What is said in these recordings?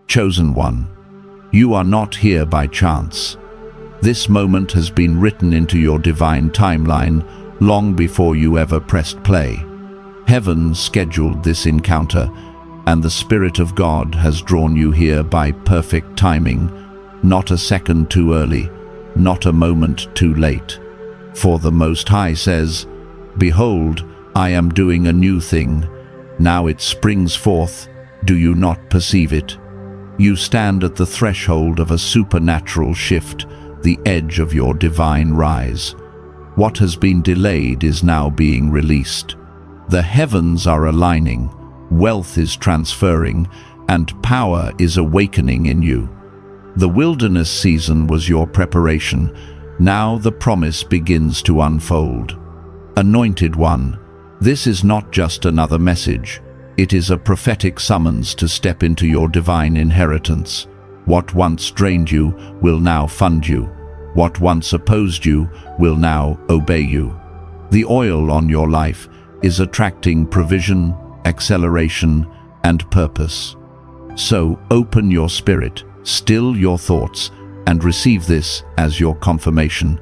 Chosen one, you are not here by chance. This moment has been written into your divine timeline long before you ever pressed play. Heaven scheduled this encounter, and the Spirit of God has drawn you here by perfect timing, not a second too early, not a moment too late. For the Most High says, "Behold, I am doing a new thing. Now it springs forth. Do you not perceive it?" You stand at the threshold of a supernatural shift, the edge of your divine rise. What has been delayed is now being released. The heavens are aligning, wealth is transferring, and power is awakening in you. The wilderness season was your preparation. Now the promise begins to unfold. Anointed one, this is not just another message. It is a prophetic summons to step into your divine inheritance. What once drained you will now fund you. What once opposed you will now obey you. The oil on your life is attracting provision, acceleration, and purpose. So open your spirit, still your thoughts, and receive this as your confirmation.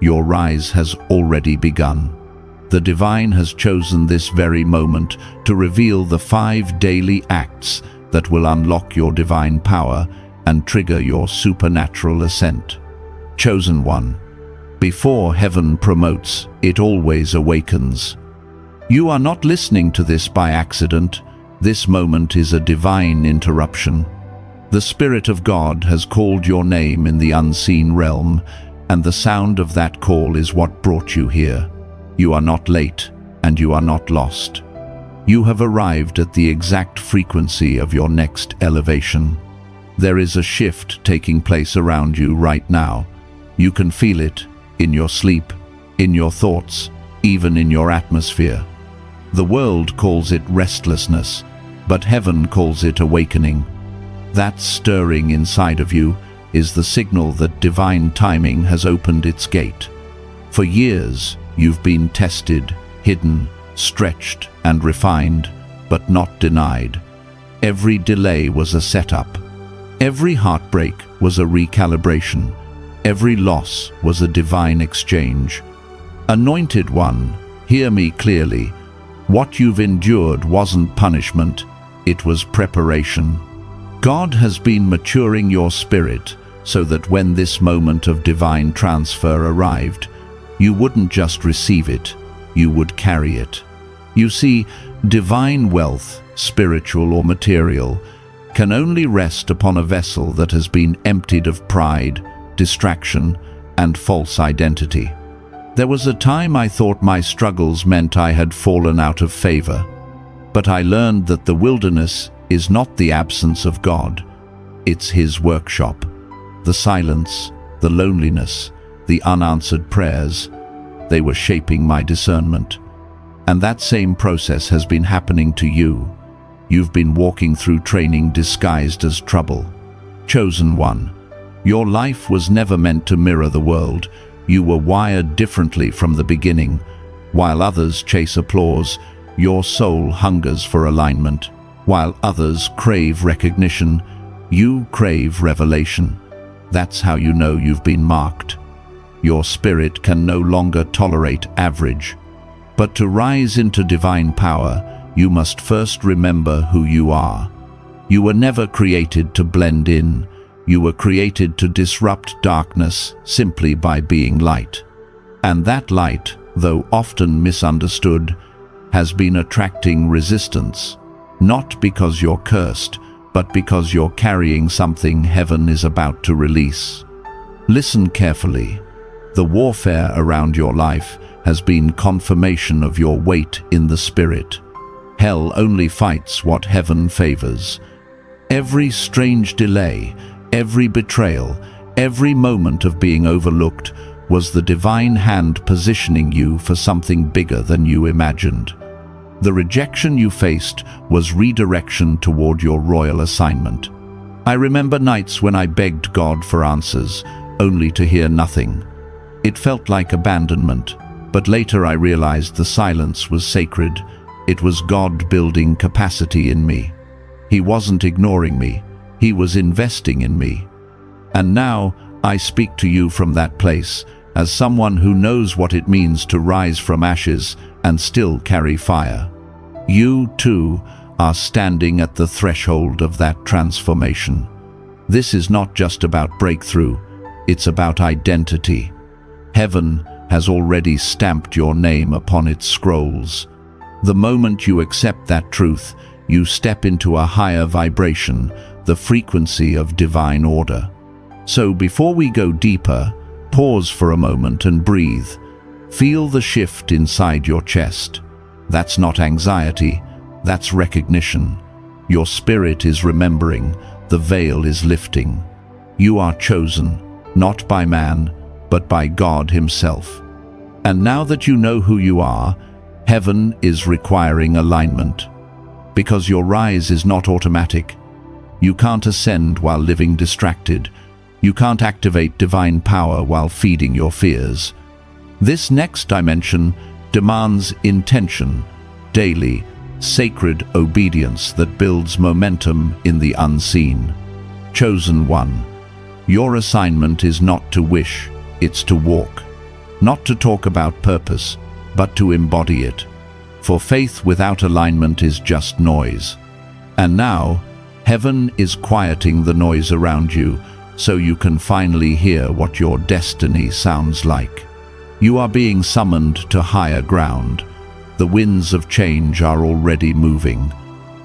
Your rise has already begun. The divine has chosen this very moment to reveal the 5 daily acts that will unlock your divine power and trigger your supernatural ascent. Chosen one, before heaven promotes, it always awakens. You are not listening to this by accident. This moment is a divine interruption. The Spirit of God has called your name in the unseen realm, and the sound of that call is what brought you here. You are not late, and you are not lost. You have arrived at the exact frequency of your next elevation. There is a shift taking place around you right now. You can feel it in your sleep, in your thoughts, even in your atmosphere. The world calls it restlessness, but heaven calls it awakening. That stirring inside of you is the signal that divine timing has opened its gate. For years, you've been tested, hidden, stretched, and refined, but not denied. Every delay was a setup. Every heartbreak was a recalibration. Every loss was a divine exchange. Anointed one, hear me clearly. What you've endured wasn't punishment, it was preparation. God has been maturing your spirit so that when this moment of divine transfer arrived, you wouldn't just receive it, you would carry it. You see, divine wealth, spiritual or material, can only rest upon a vessel that has been emptied of pride, distraction, and false identity. There was a time I thought my struggles meant I had fallen out of favor, but I learned that the wilderness is not the absence of God, it's His workshop. The silence, the loneliness, the unanswered prayers, they were shaping my discernment. And that same process has been happening to you. You've been walking through training disguised as trouble. Chosen one, your life was never meant to mirror the world. You were wired differently from the beginning. While others chase applause, your soul hungers for alignment. While others crave recognition, you crave revelation. That's how you know you've been marked. Your spirit can no longer tolerate average. But to rise into divine power, you must first remember who you are. You were never created to blend in. You were created to disrupt darkness simply by being light. And that light, though often misunderstood, has been attracting resistance. Not because you're cursed, but because you're carrying something heaven is about to release. Listen carefully. The warfare around your life has been confirmation of your weight in the spirit. Hell only fights what heaven favors. Every strange delay, every betrayal, every moment of being overlooked was the divine hand positioning you for something bigger than you imagined. The rejection you faced was redirection toward your royal assignment. I remember nights when I begged God for answers, only to hear nothing. It felt like abandonment, but later I realized the silence was sacred. It was God building capacity in me. He wasn't ignoring me. He was investing in me. And now I speak to you from that place, as someone who knows what it means to rise from ashes and still carry fire. You, too, are standing at the threshold of that transformation. This is not just about breakthrough, it's about identity. Heaven has already stamped your name upon its scrolls. The moment you accept that truth, you step into a higher vibration, the frequency of divine order. So before we go deeper, pause for a moment and breathe. Feel the shift inside your chest. That's not anxiety, that's recognition. Your spirit is remembering, the veil is lifting. You are chosen, not by man, but by God Himself. And now that you know who you are, heaven is requiring alignment. Because your rise is not automatic. You can't ascend while living distracted. You can't activate divine power while feeding your fears. This next dimension demands intention, daily, sacred obedience that builds momentum in the unseen. Chosen one, your assignment is not to wish, it's to walk. Not to talk about purpose, but to embody it. For faith without alignment is just noise. And now, heaven is quieting the noise around you, so you can finally hear what your destiny sounds like. You are being summoned to higher ground. The winds of change are already moving.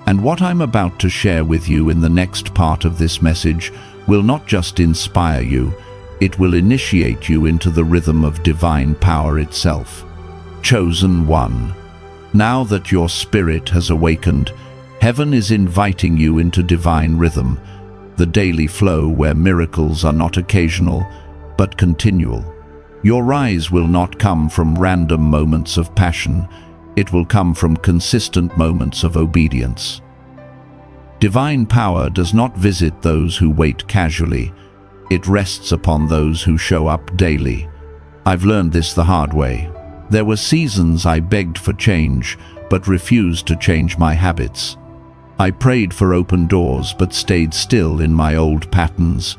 And what I'm about to share with you in the next part of this message will not just inspire you, it will initiate you into the rhythm of divine power itself. Chosen one. Now that your spirit has awakened, heaven is inviting you into divine rhythm, the daily flow where miracles are not occasional, but continual. Your rise will not come from random moments of passion, it will come from consistent moments of obedience. Divine power does not visit those who wait casually, it rests upon those who show up daily. I've learned this the hard way. There were seasons I begged for change, but refused to change my habits. I prayed for open doors but stayed still in my old patterns.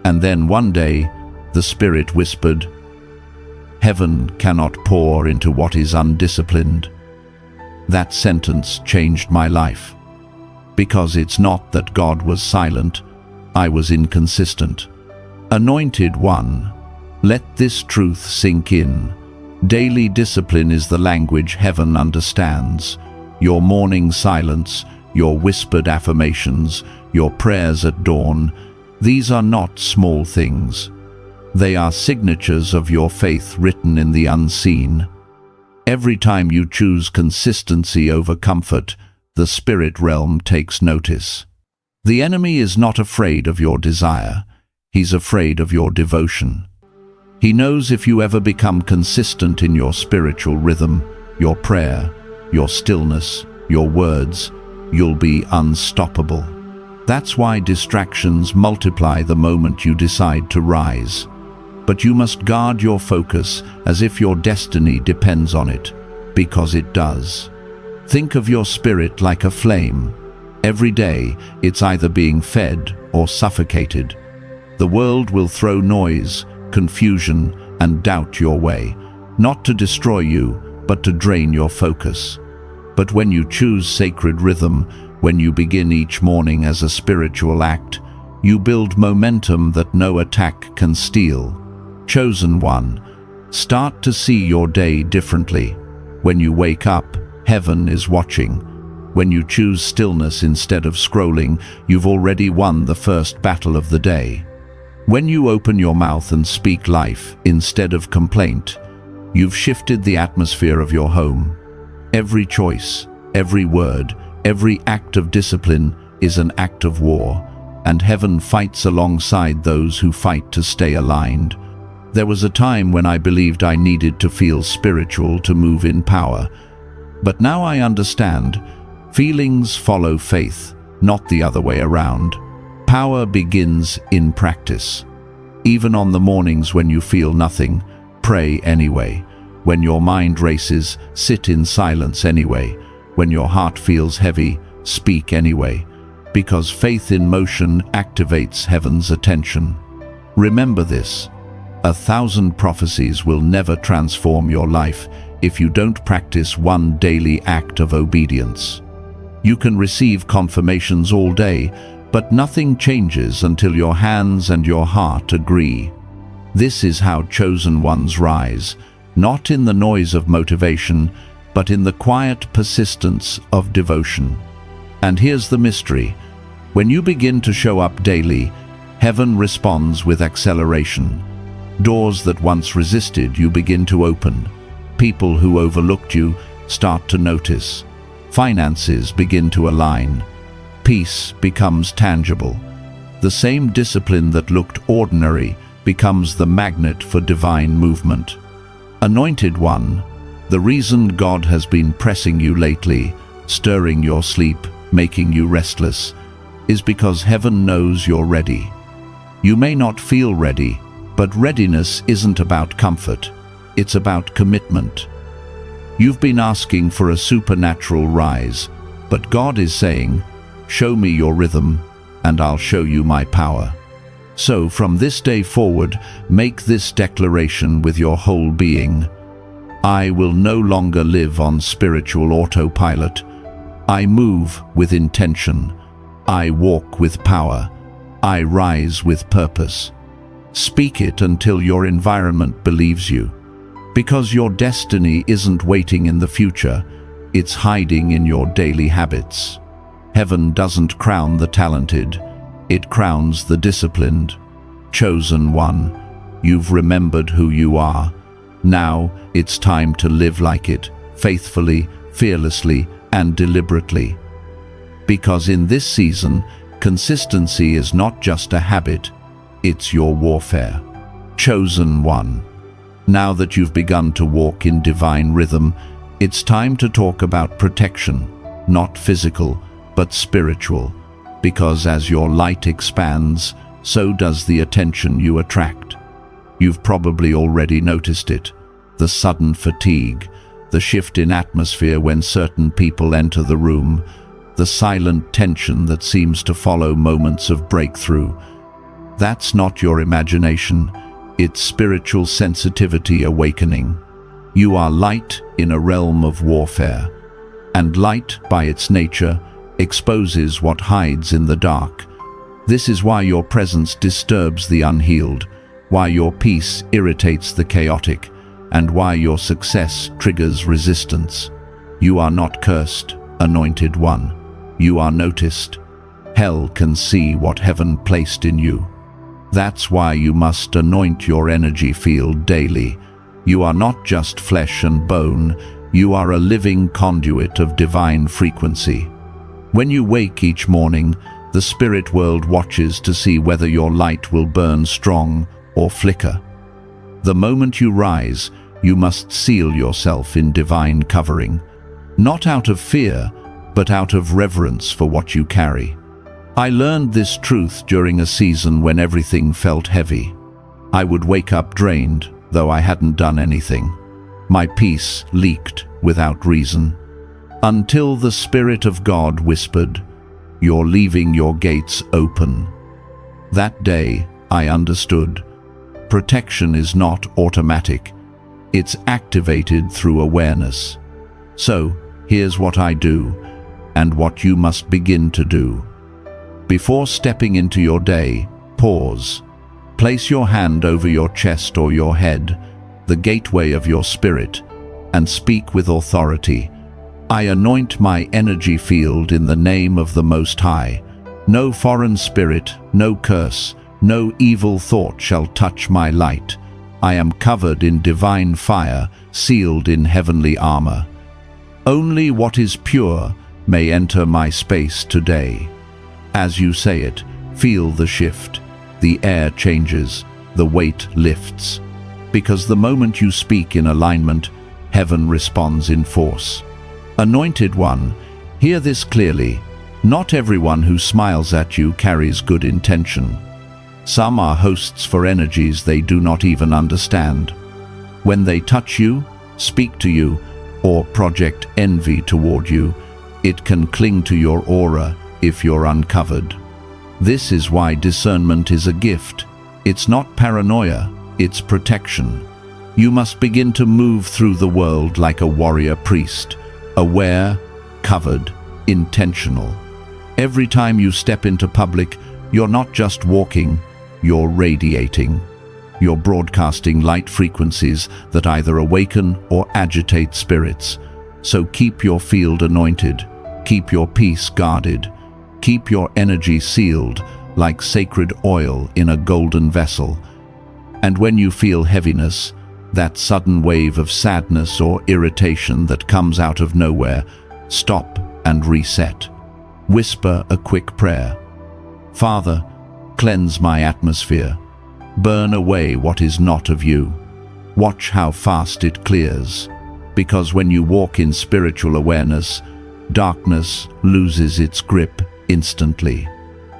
And then one day, the Spirit whispered, "Heaven cannot pour into what is undisciplined." That sentence changed my life. Because it's not that God was silent, I was inconsistent. Anointed one, let this truth sink in. Daily discipline is the language heaven understands. Your morning silence, your whispered affirmations, your prayers at dawn, these are not small things. They are signatures of your faith written in the unseen. Every time you choose consistency over comfort, the spirit realm takes notice. The enemy is not afraid of your desire. He's afraid of your devotion. He knows if you ever become consistent in your spiritual rhythm, your prayer, your stillness, your words, you'll be unstoppable. That's why distractions multiply the moment you decide to rise. But you must guard your focus as if your destiny depends on it, because it does. Think of your spirit like a flame. Every day, it's either being fed or suffocated. The world will throw noise, confusion, and doubt your way, not to destroy you, but to drain your focus. But when you choose sacred rhythm, when you begin each morning as a spiritual act, you build momentum that no attack can steal. Chosen one, start to see your day differently. When you wake up, heaven is watching. When you choose stillness instead of scrolling, you've already won the first battle of the day. When you open your mouth and speak life instead of complaint, you've shifted the atmosphere of your home. Every choice, every word, every act of discipline is an act of war, and heaven fights alongside those who fight to stay aligned. There was a time when I believed I needed to feel spiritual to move in power, but now I understand, feelings follow faith, not the other way around. Power begins in practice. Even on the mornings when you feel nothing, pray anyway. When your mind races, sit in silence anyway. When your heart feels heavy, speak anyway. because faith in motion activates heaven's attention. Remember this: 1,000 prophecies will never transform your life if you don't practice one daily act of obedience. You can receive confirmations all day, but nothing changes until your hands and your heart agree. This is how chosen ones rise, not in the noise of motivation, but in the quiet persistence of devotion. And here's the mystery: when you begin to show up daily, heaven responds with acceleration. Doors that once resisted you begin to open. People who overlooked you start to notice. Finances begin to align. Peace becomes tangible. The same discipline that looked ordinary becomes the magnet for divine movement. Anointed one, the reason God has been pressing you lately, stirring your sleep, making you restless, is because heaven knows you're ready. You may not feel ready, but readiness isn't about comfort. It's about commitment. You've been asking for a supernatural rise, but God is saying, "Show me your rhythm, and I'll show you my power." So from this day forward, make this declaration with your whole being: I will no longer live on spiritual autopilot. I move with intention. I walk with power. I rise with purpose. Speak it until your environment believes you. Because your destiny isn't waiting in the future, it's hiding in your daily habits. Heaven doesn't crown the talented, it crowns the disciplined. Chosen one, you've remembered who you are. Now it's time to live like it, faithfully, fearlessly, and deliberately. Because in this season, consistency is not just a habit, it's your warfare. Chosen one, now that you've begun to walk in divine rhythm, it's time to talk about protection, not physical, but spiritual. Because as your light expands, so does the attention you attract. You've probably already noticed it: the sudden fatigue, the shift in atmosphere when certain people enter the room, the silent tension that seems to follow moments of breakthrough. That's not your imagination, it's spiritual sensitivity awakening. You are light in a realm of warfare, and light, by its nature, exposes what hides in the dark. This is why your presence disturbs the unhealed, why your peace irritates the chaotic, and why your success triggers resistance. You are not cursed, anointed one. You are noticed. Hell can see what heaven placed in you. That's why you must anoint your energy field daily. You are not just flesh and bone, you are a living conduit of divine frequency. When you wake each morning, the spirit world watches to see whether your light will burn strong or flicker. The moment you rise, you must seal yourself in divine covering, not out of fear, but out of reverence for what you carry. I learned this truth during a season when everything felt heavy. I would wake up drained, though I hadn't done anything. My peace leaked without reason, until the Spirit of God whispered, "You're leaving your gates open." That day, I understood. Protection is not automatic. It's activated through awareness. So, here's what I do, and what you must begin to do. Before stepping into your day, pause. Place your hand over your chest or your head, the gateway of your spirit, and speak with authority. I anoint my energy field in the name of the Most High. No foreign spirit, no curse, no evil thought shall touch my light. I am covered in divine fire, sealed in heavenly armor. Only what is pure may enter my space today. As you say it, feel the shift. The air changes, the weight lifts. Because the moment you speak in alignment, heaven responds in force. Anointed one, hear this clearly. Not everyone who smiles at you carries good intention. Some are hosts for energies they do not even understand. When they touch you, speak to you, or project envy toward you, it can cling to your aura, if you're uncovered. This is why discernment is a gift. It's not paranoia, it's protection. You must begin to move through the world like a warrior priest, aware, covered, intentional. Every time you step into public, you're not just walking, you're radiating. You're broadcasting light frequencies that either awaken or agitate spirits. So keep your field anointed, keep your peace guarded, keep your energy sealed like sacred oil in a golden vessel. And when you feel heaviness, that sudden wave of sadness or irritation that comes out of nowhere, stop and reset. Whisper a quick prayer. Father, cleanse my atmosphere. Burn away what is not of you. Watch how fast it clears. Because when you walk in spiritual awareness, darkness loses its grip instantly.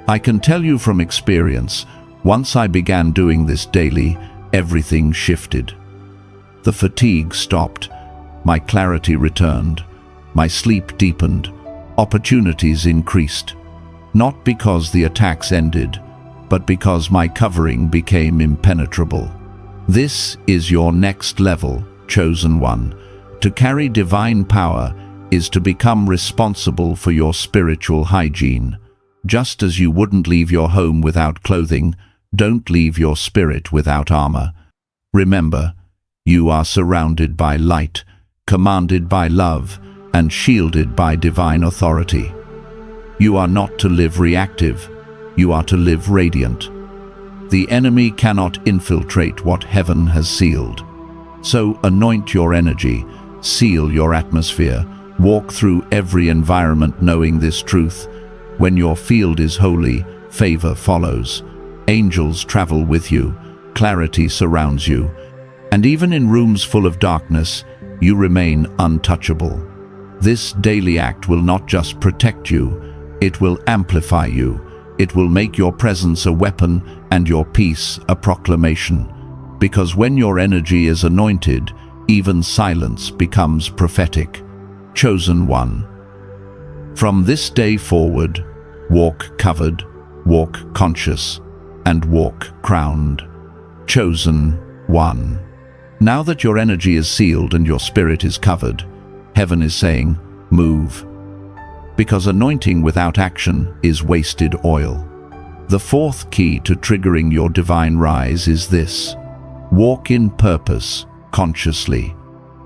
I can tell you from experience, once I began doing this daily, everything shifted. The fatigue stopped, my clarity returned, my sleep deepened, opportunities increased. Not because the attacks ended, but because my covering became impenetrable. This is your next level, chosen one. To carry divine power is to become responsible for your spiritual hygiene. Just as you wouldn't leave your home without clothing, don't leave your spirit without armor. Remember, you are surrounded by light, commanded by love, and shielded by divine authority. You are not to live reactive, you are to live radiant. The enemy cannot infiltrate what heaven has sealed. So anoint your energy, seal your atmosphere, walk through every environment knowing this truth. When your field is holy, favor follows. Angels travel with you, clarity surrounds you, and even in rooms full of darkness, you remain untouchable. This daily act will not just protect you, it will amplify you. It will make your presence a weapon and your peace a proclamation. Because when your energy is anointed, even silence becomes prophetic. Chosen one. From this day forward, walk covered, walk conscious, and walk crowned. Chosen one. Now that your energy is sealed and your spirit is covered, heaven is saying, move. Because anointing without action is wasted oil. The fourth key to triggering your divine rise is this: walk in purpose, consciously.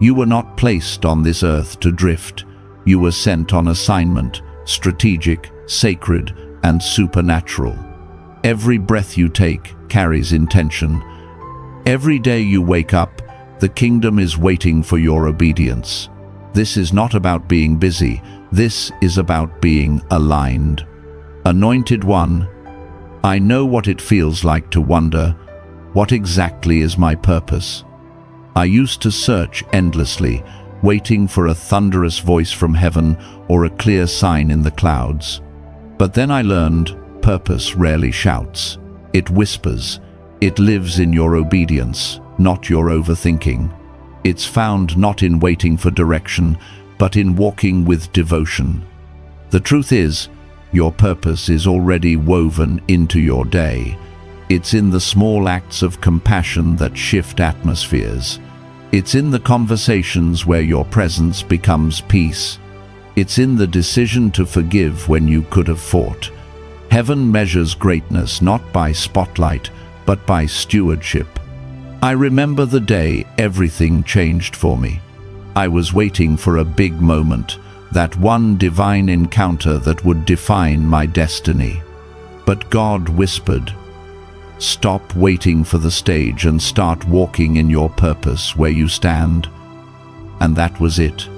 You were not placed on this earth to drift. You were sent on assignment, strategic, sacred, and supernatural. Every breath you take carries intention. Every day you wake up, the kingdom is waiting for your obedience. This is not about being busy. This is about being aligned. Anointed one, I know what it feels like to wonder, what exactly is my purpose? I used to search endlessly, waiting for a thunderous voice from heaven or a clear sign in the clouds. But then I learned, purpose rarely shouts. It whispers. It lives in your obedience, not your overthinking. It's found not in waiting for direction, but in walking with devotion. The truth is, your purpose is already woven into your day. It's in the small acts of compassion that shift atmospheres. It's in the conversations where your presence becomes peace. It's in the decision to forgive when you could have fought. Heaven measures greatness not by spotlight, but by stewardship. I remember the day everything changed for me. I was waiting for a big moment, that one divine encounter that would define my destiny. But God whispered, stop waiting for the stage and start walking in your purpose where you stand. And that was it.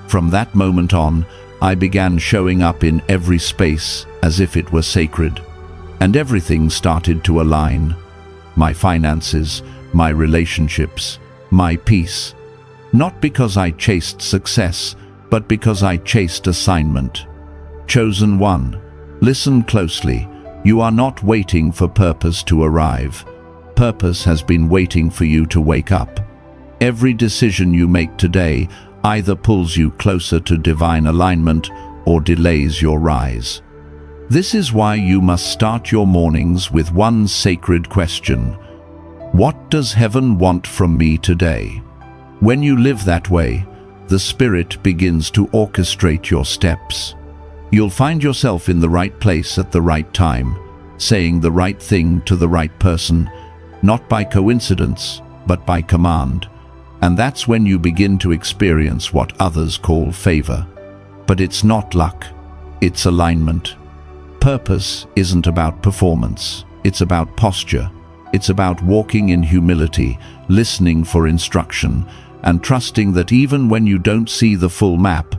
From that moment on, I began showing up in every space as if it were sacred. And everything started to align. My finances, my relationships, my peace. Not because I chased success, but because I chased assignment. Chosen one, listen closely. You are not waiting for purpose to arrive. Purpose has been waiting for you to wake up. Every decision you make today either pulls you closer to divine alignment or delays your rise. This is why you must start your mornings with one sacred question: what does heaven want from me today? When you live that way, the Spirit begins to orchestrate your steps. You'll find yourself in the right place at the right time, saying the right thing to the right person, not by coincidence, but by command. And that's when you begin to experience what others call favor. But it's not luck, it's alignment. Purpose isn't about performance, it's about posture. It's about walking in humility, listening for instruction, and trusting that even when you don't see the full map,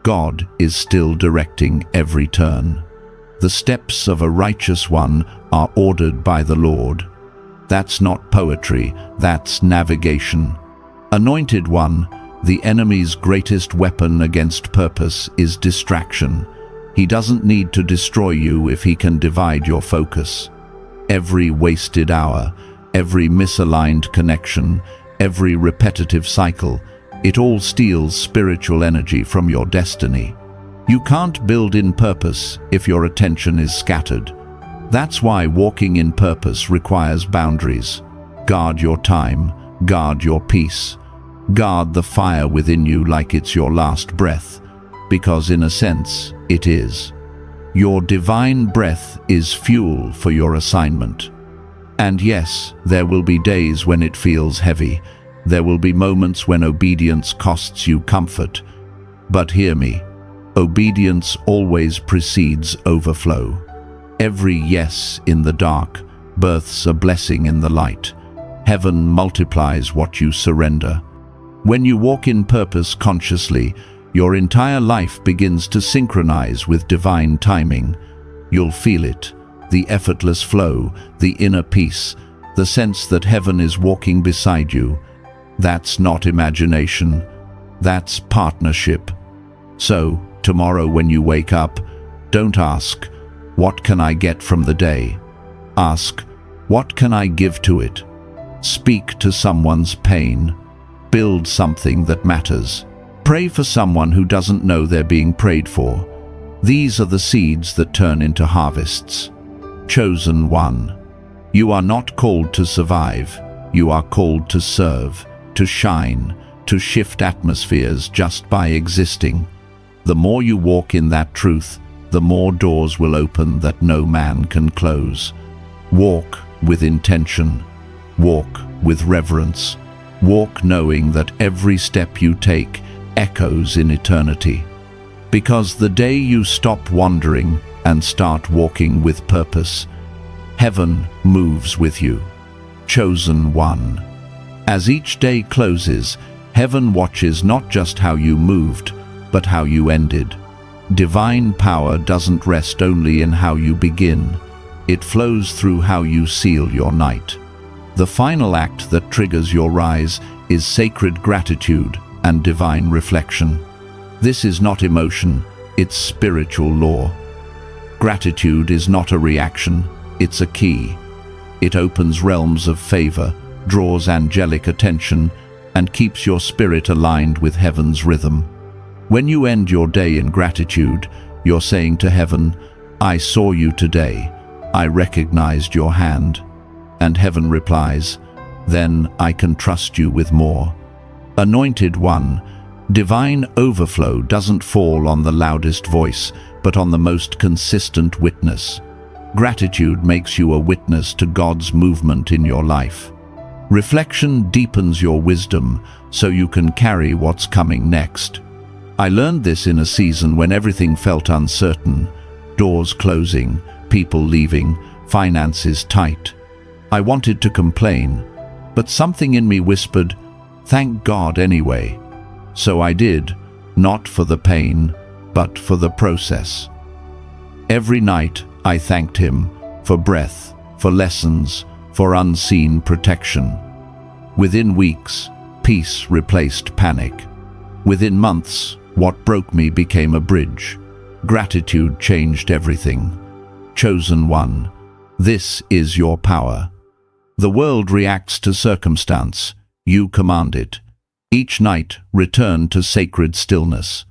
God is still directing every turn. The steps of a righteous one are ordered by the Lord. That's not poetry, that's navigation. Anointed one, the enemy's greatest weapon against purpose is distraction. He doesn't need to destroy you if he can divide your focus. Every wasted hour, every misaligned connection, every repetitive cycle, it all steals spiritual energy from your destiny. You can't build in purpose if your attention is scattered. That's why walking in purpose requires boundaries. Guard your time, guard your peace, guard the fire within you like it's your last breath, because in a sense, it is. Your divine breath is fuel for your assignment. And yes, there will be days when it feels heavy. There will be moments when obedience costs you comfort. But hear me, obedience always precedes overflow. Every yes in the dark births a blessing in the light. Heaven multiplies what you surrender. When you walk in purpose consciously, your entire life begins to synchronize with divine timing. You'll feel it, the effortless flow, the inner peace, the sense that heaven is walking beside you. That's not imagination, that's partnership. So, tomorrow when you wake up, don't ask, what can I get from the day? Ask, what can I give to it? Speak to someone's pain. Build something that matters. Pray for someone who doesn't know they're being prayed for. These are the seeds that turn into harvests. Chosen one. You are not called to survive. You are called to serve, to shine, to shift atmospheres just by existing. The more you walk in that truth, the more doors will open that no man can close. Walk with intention. Walk with reverence. Walk knowing that every step you take echoes in eternity. Because the day you stop wandering and start walking with purpose, heaven moves with you. Chosen one. As each day closes, heaven watches not just how you moved, but how you ended. Divine power doesn't rest only in how you begin. It flows through how you seal your night. The final act that triggers your rise is sacred gratitude and divine reflection. This is not emotion, it's spiritual law. Gratitude is not a reaction, it's a key. It opens realms of favor, draws angelic attention, and keeps your spirit aligned with heaven's rhythm. When you end your day in gratitude, you're saying to heaven, I saw you today, I recognized your hand. And heaven replies, then I can trust you with more. Anointed one, divine overflow doesn't fall on the loudest voice, but on the most consistent witness. Gratitude makes you a witness to God's movement in your life. Reflection deepens your wisdom so you can carry what's coming next. I learned this in a season when everything felt uncertain, doors closing, people leaving, finances tight. I wanted to complain, but something in me whispered, thank God anyway. So I did, not for the pain, but for the process. Every night I thanked Him for breath, for lessons, for unseen protection. Within weeks, peace replaced panic. Within months, what broke me became a bridge. Gratitude changed everything. Chosen one, this is your power. The world reacts to circumstance. You command it. Each night, return to sacred stillness.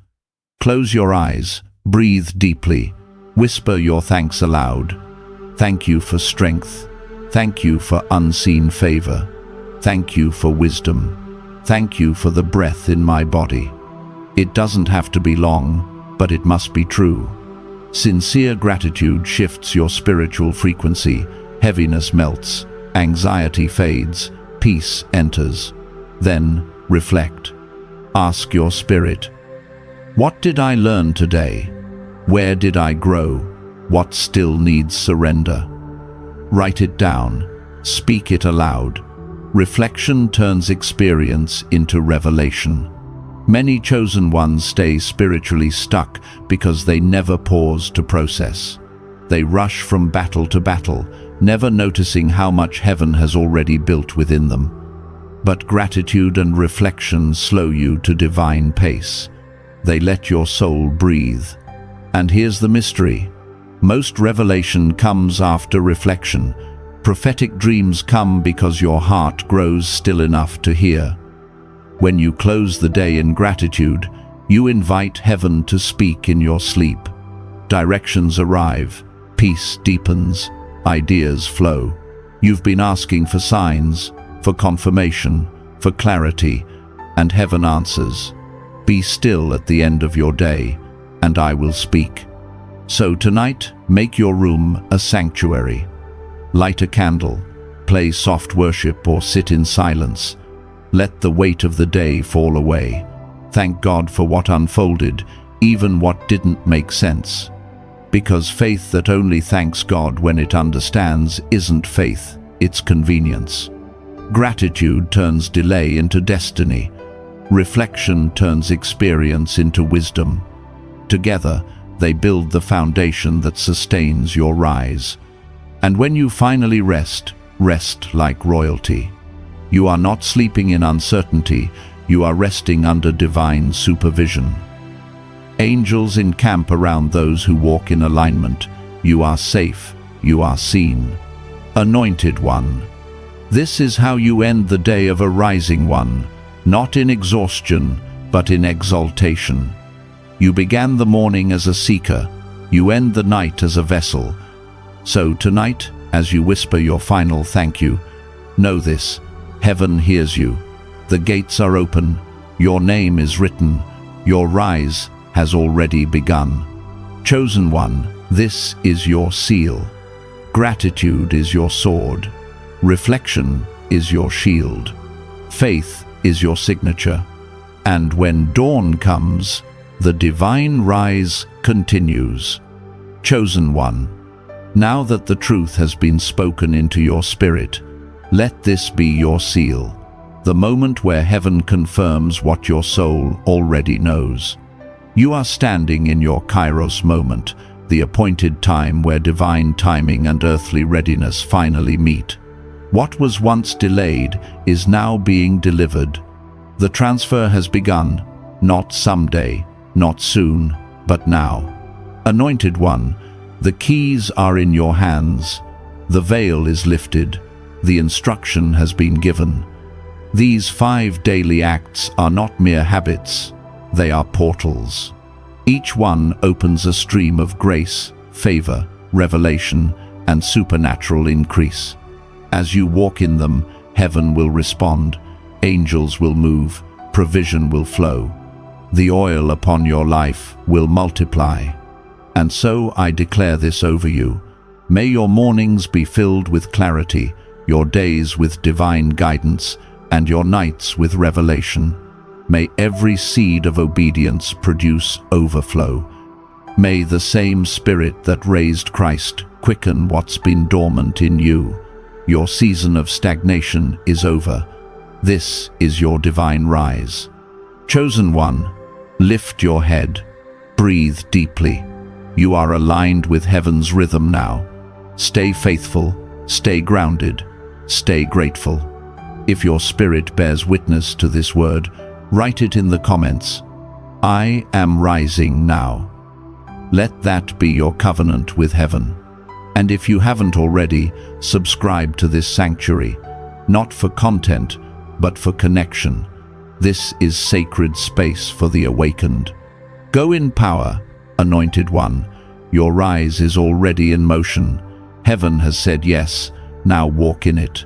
Close your eyes, Breathe deeply. Whisper your thanks aloud. Thank you for strength. Thank you for unseen favor. Thank you for wisdom. Thank you for the breath in my body. It doesn't have to be long, but it must be true. Sincere gratitude shifts your spiritual frequency. Heaviness melts, anxiety fades, peace enters. Then reflect. Ask your spirit, what did I learn today? Where did I grow? What still needs surrender? Write it down. Speak it aloud. Reflection turns experience into revelation. Many chosen ones stay spiritually stuck because they never pause to process. They rush from battle to battle, never noticing how much heaven has already built within them. But gratitude and reflection slow you to divine pace. They let your soul breathe. And here's the mystery. Most revelation comes after reflection. Prophetic dreams come because your heart grows still enough to hear. When you close the day in gratitude, you invite heaven to speak in your sleep. Directions arrive, peace deepens, ideas flow. You've been asking for signs, for confirmation, for clarity, and heaven answers. Be still at the end of your day, and I will speak. So tonight, make your room a sanctuary. Light a candle, play soft worship, or sit in silence. Let the weight of the day fall away. Thank God for what unfolded, even what didn't make sense. Because faith that only thanks God when it understands isn't faith, it's convenience. Gratitude turns delay into destiny. Reflection turns experience into wisdom. Together, they build the foundation that sustains your rise. And when you finally rest, rest like royalty. You are not sleeping in uncertainty, you are resting under divine supervision. Angels encamp around those who walk in alignment. You are safe, you are seen. Anointed one. This is how you end the day of a rising one, not in exhaustion, but in exaltation. You began the morning as a seeker, you end the night as a vessel. So tonight, as you whisper your final thank you, know this, heaven hears you. The gates are open, your name is written, your rise has already begun. Chosen one, this is your seal. Gratitude is your sword. Reflection is your shield. Faith is your signature. And when dawn comes, the divine rise continues. Chosen one, now that the truth has been spoken into your spirit, let this be your seal, the moment where heaven confirms what your soul already knows. You are standing in your Kairos moment, the appointed time where divine timing and earthly readiness finally meet. What was once delayed is now being delivered. The transfer has begun, not someday, not soon, but now. Anointed one, the keys are in your hands. The veil is lifted. The instruction has been given. These 5 daily acts are not mere habits. They are portals. Each one opens a stream of grace, favor, revelation, and supernatural increase. As you walk in them, heaven will respond, angels will move, provision will flow. The oil upon your life will multiply. And so I declare this over you. May your mornings be filled with clarity, your days with divine guidance, and your nights with revelation. May every seed of obedience produce overflow. May the same Spirit that raised Christ quicken what's been dormant in you. Your season of stagnation is over. This is your divine rise. Chosen one, lift your head. Breathe deeply. You are aligned with heaven's rhythm now. Stay faithful, stay grounded, stay grateful. If your spirit bears witness to this word, write it in the comments. I am rising now. Let that be your covenant with heaven. And if you haven't already, subscribe to this sanctuary, not for content, but for connection. This is sacred space for the awakened. Go in power, Anointed One, your rise is already in motion. Heaven has said yes, now walk in it.